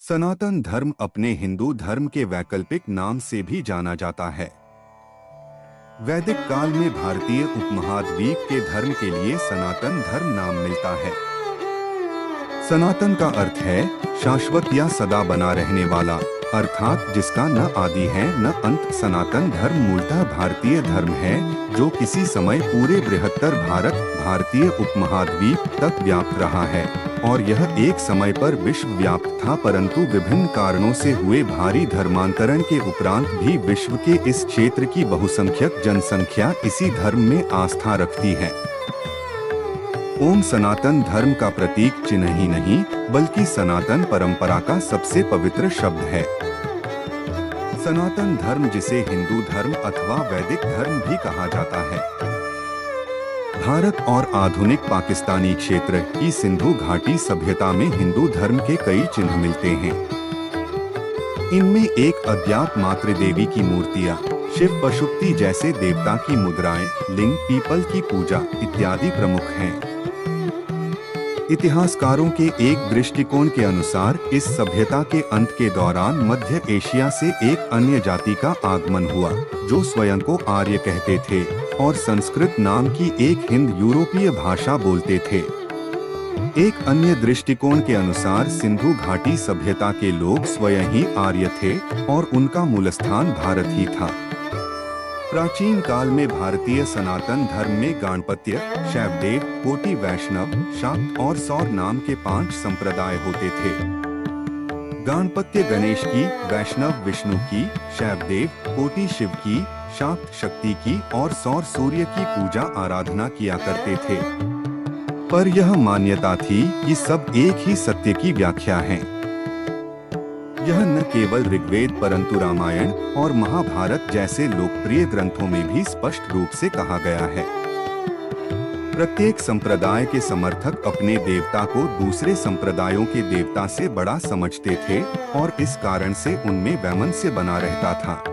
सनातन धर्म अपने हिंदू धर्म के वैकल्पिक नाम से भी जाना जाता है। वैदिक काल में भारतीय उपमहाद्वीप के धर्म के लिए सनातन धर्म नाम मिलता है। सनातन का अर्थ है शाश्वत या सदा बना रहने वाला, अर्थात जिसका न आदि है न अंत। सनातन धर्म मूलतः भारतीय धर्म है जो किसी समय पूरे बृहत्तर भारतीय उपमहाद्वीप तक व्याप्त रहा है और यह एक समय पर विश्व व्याप्त था, परंतु विभिन्न कारणों से हुए भारी धर्मांतरण के उपरांत भी विश्व के इस क्षेत्र की बहुसंख्यक जनसंख्या इसी धर्म में आस्था रखती है। ओम सनातन धर्म का प्रतीक चिन्ह ही नहीं बल्कि सनातन परंपरा का सबसे पवित्र शब्द है। सनातन धर्म, जिसे हिंदू धर्म अथवा वैदिक धर्म भी कहा जाता है, भारत और आधुनिक पाकिस्तानी क्षेत्र की सिंधु घाटी सभ्यता में हिंदू धर्म के कई चिन्ह मिलते हैं। इनमें एक अज्ञात मातृ देवी की मूर्तियां, शिव पशुपति जैसे देवता की मुद्राएं, लिंग, पीपल की पूजा इत्यादि प्रमुख हैं। इतिहासकारों के एक दृष्टिकोण के अनुसार इस सभ्यता के अंत के दौरान मध्य एशिया से एक अन्य जाति का आगमन हुआ जो स्वयं को आर्य कहते थे और संस्कृत नाम की एक हिंद यूरोपीय भाषा बोलते थे। एक अन्य दृष्टिकोण के अनुसार सिंधु घाटी सभ्यता के लोग स्वयं ही आर्य थे और उनका मूलस्थान भारत ही था। प्राचीन काल में भारतीय सनातन धर्म में गाणपत्य, शैवदेव, कोटि वैष्णव, शाक्त और सौर नाम के 5 संप्रदाय होते थे। गाणपत्य गणेश की, वैष्णव विष्णु की, शैवदेव, कोटि शिव की, शाक्त शक्ति की और सौर सूर्य की पूजा आराधना किया करते थे। पर यह मान्यता थी कि सब एक ही सत्य की व्याख्या है। यह न केवल ऋग्वेद परंतु रामायण और महाभारत जैसे लोकप्रिय ग्रंथों में भी स्पष्ट रूप से कहा गया है। प्रत्येक संप्रदाय के समर्थक अपने देवता को दूसरे संप्रदायों के देवता से बड़ा समझते थे और इस कारण से उनमें वैमनस्य बना रहता था।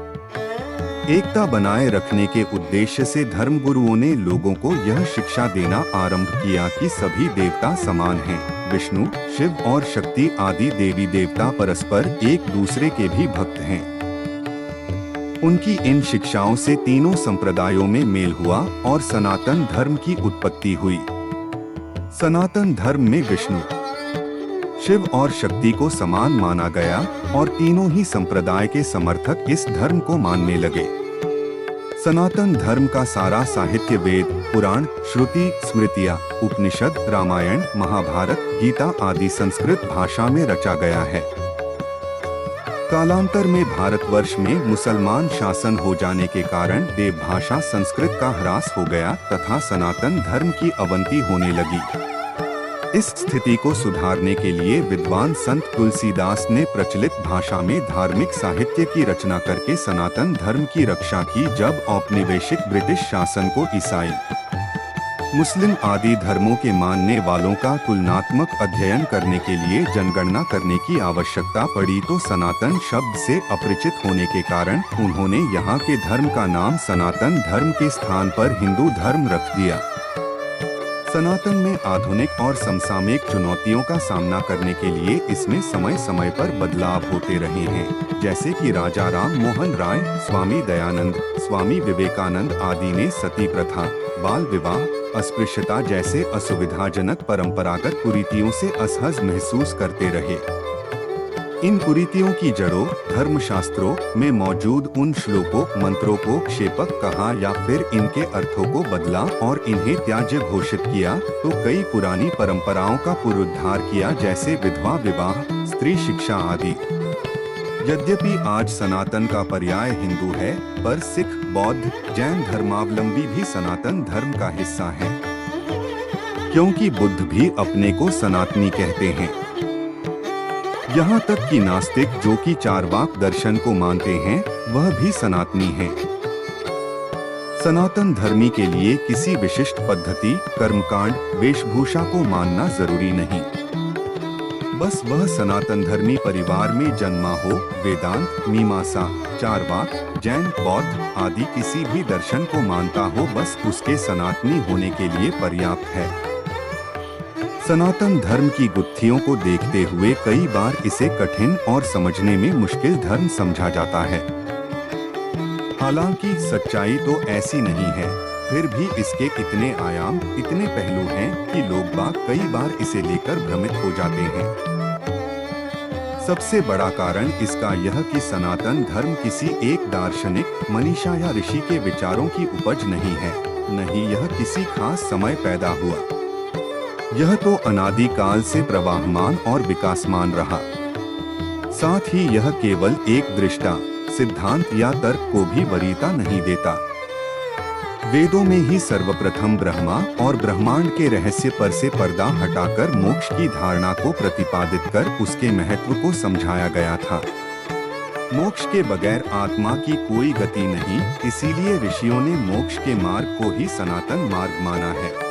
एकता बनाए रखने के उद्देश्य से धर्मगुरुओं ने लोगों को यह शिक्षा देना आरंभ किया कि सभी देवता समान हैं। विष्णु, शिव और शक्ति आदि देवी देवता परस्पर एक दूसरे के भी भक्त हैं। उनकी इन शिक्षाओं से तीनों संप्रदायों में मेल हुआ और सनातन धर्म की उत्पत्ति हुई। सनातन धर्म में विष्णु, शिव और शक्ति को समान माना गया और तीनों ही संप्रदाय के समर्थक इस धर्म को मानने लगे। सनातन धर्म का सारा साहित्य वेद, पुराण, श्रुति, स्मृतियाँ, उपनिषद, रामायण, महाभारत, गीता आदि संस्कृत भाषा में रचा गया है। कालांतर में भारतवर्ष में मुसलमान शासन हो जाने के कारण देवभाषा संस्कृत का ह्रास हो गया तथा सनातन धर्म की अवनति होने लगी। इस स्थिति को सुधारने के लिए विद्वान संत तुलसीदास ने प्रचलित भाषा में धार्मिक साहित्य की रचना करके सनातन धर्म की रक्षा की। जब औपनिवेशिक ब्रिटिश शासन को ईसाई, मुस्लिम आदि धर्मों के मानने वालों का तुलनात्मक अध्ययन करने के लिए जनगणना करने की आवश्यकता पड़ी तो सनातन शब्द से अपरिचित होने के कारण उन्होंने यहाँ के धर्म का नाम सनातन धर्म के स्थान पर हिंदू धर्म रख दिया। सनातन में आधुनिक और समसामयिक चुनौतियों का सामना करने के लिए इसमें समय समय पर बदलाव होते रहे हैं, जैसे कि राजा राम मोहन राय, स्वामी दयानंद, स्वामी विवेकानंद आदि ने सती प्रथा, बाल विवाह, अस्पृश्यता जैसे असुविधाजनक परंपरागत कुरीतियों से असहज महसूस करते रहे। इन कुरीतियों की जड़ों धर्मशास्त्रों में मौजूद उन श्लोकों, मंत्रों को क्षेपक कहा या फिर इनके अर्थों को बदला और इन्हें त्याज्य घोषित किया तो कई पुरानी परंपराओं का पुनरुद्धार किया, जैसे विधवा विवाह, स्त्री शिक्षा आदि। यद्यपि आज सनातन का पर्याय हिंदू है, पर सिख, बौद्ध, जैन धर्मावलंबी भी सनातन धर्म का हिस्सा हैं, क्योंकि बुद्ध भी अपने को सनातनी कहते हैं। यहाँ तक कि नास्तिक, जो कि चारवाक दर्शन को मानते हैं, वह भी सनातनी हैं। सनातन धर्मी के लिए किसी विशिष्ट पद्धति, कर्मकांड, वेशभूषा को मानना जरूरी नहीं। बस वह सनातन धर्मी परिवार में जन्मा हो, वेदांत, मीमांसा, चारवाक, जैन, बौद्ध आदि किसी भी दर्शन को मानता हो, बस उसके सनातनी होने के लिए पर्याप्त है। सनातन धर्म की गुत्थियों को देखते हुए कई बार इसे कठिन और समझने में मुश्किल धर्म समझा जाता है। हालांकि सच्चाई तो ऐसी नहीं है, फिर भी इसके इतने आयाम, इतने पहलू हैं कि लोग बाग कई बार इसे लेकर भ्रमित हो जाते हैं। सबसे बड़ा कारण इसका यह कि सनातन धर्म किसी एक दार्शनिक, मनीषा या ऋषि के विचारों की उपज नहीं है, नहीं यह किसी खास समय पैदा हुआ। यह तो अनादिकाल से प्रवाहमान और विकासमान रहा। साथ ही यह केवल एक दृष्टा, सिद्धांत या तर्क को भी वरीयता नहीं देता। वेदों में ही सर्वप्रथम ब्रह्मा और ब्रह्मांड के रहस्य पर से पर्दा हटाकर मोक्ष की धारणा को प्रतिपादित कर उसके महत्व को समझाया गया था। मोक्ष के बगैर आत्मा की कोई गति नहीं, इसीलिए ऋषियों ने मोक्ष के मार्ग को ही सनातन मार्ग माना है।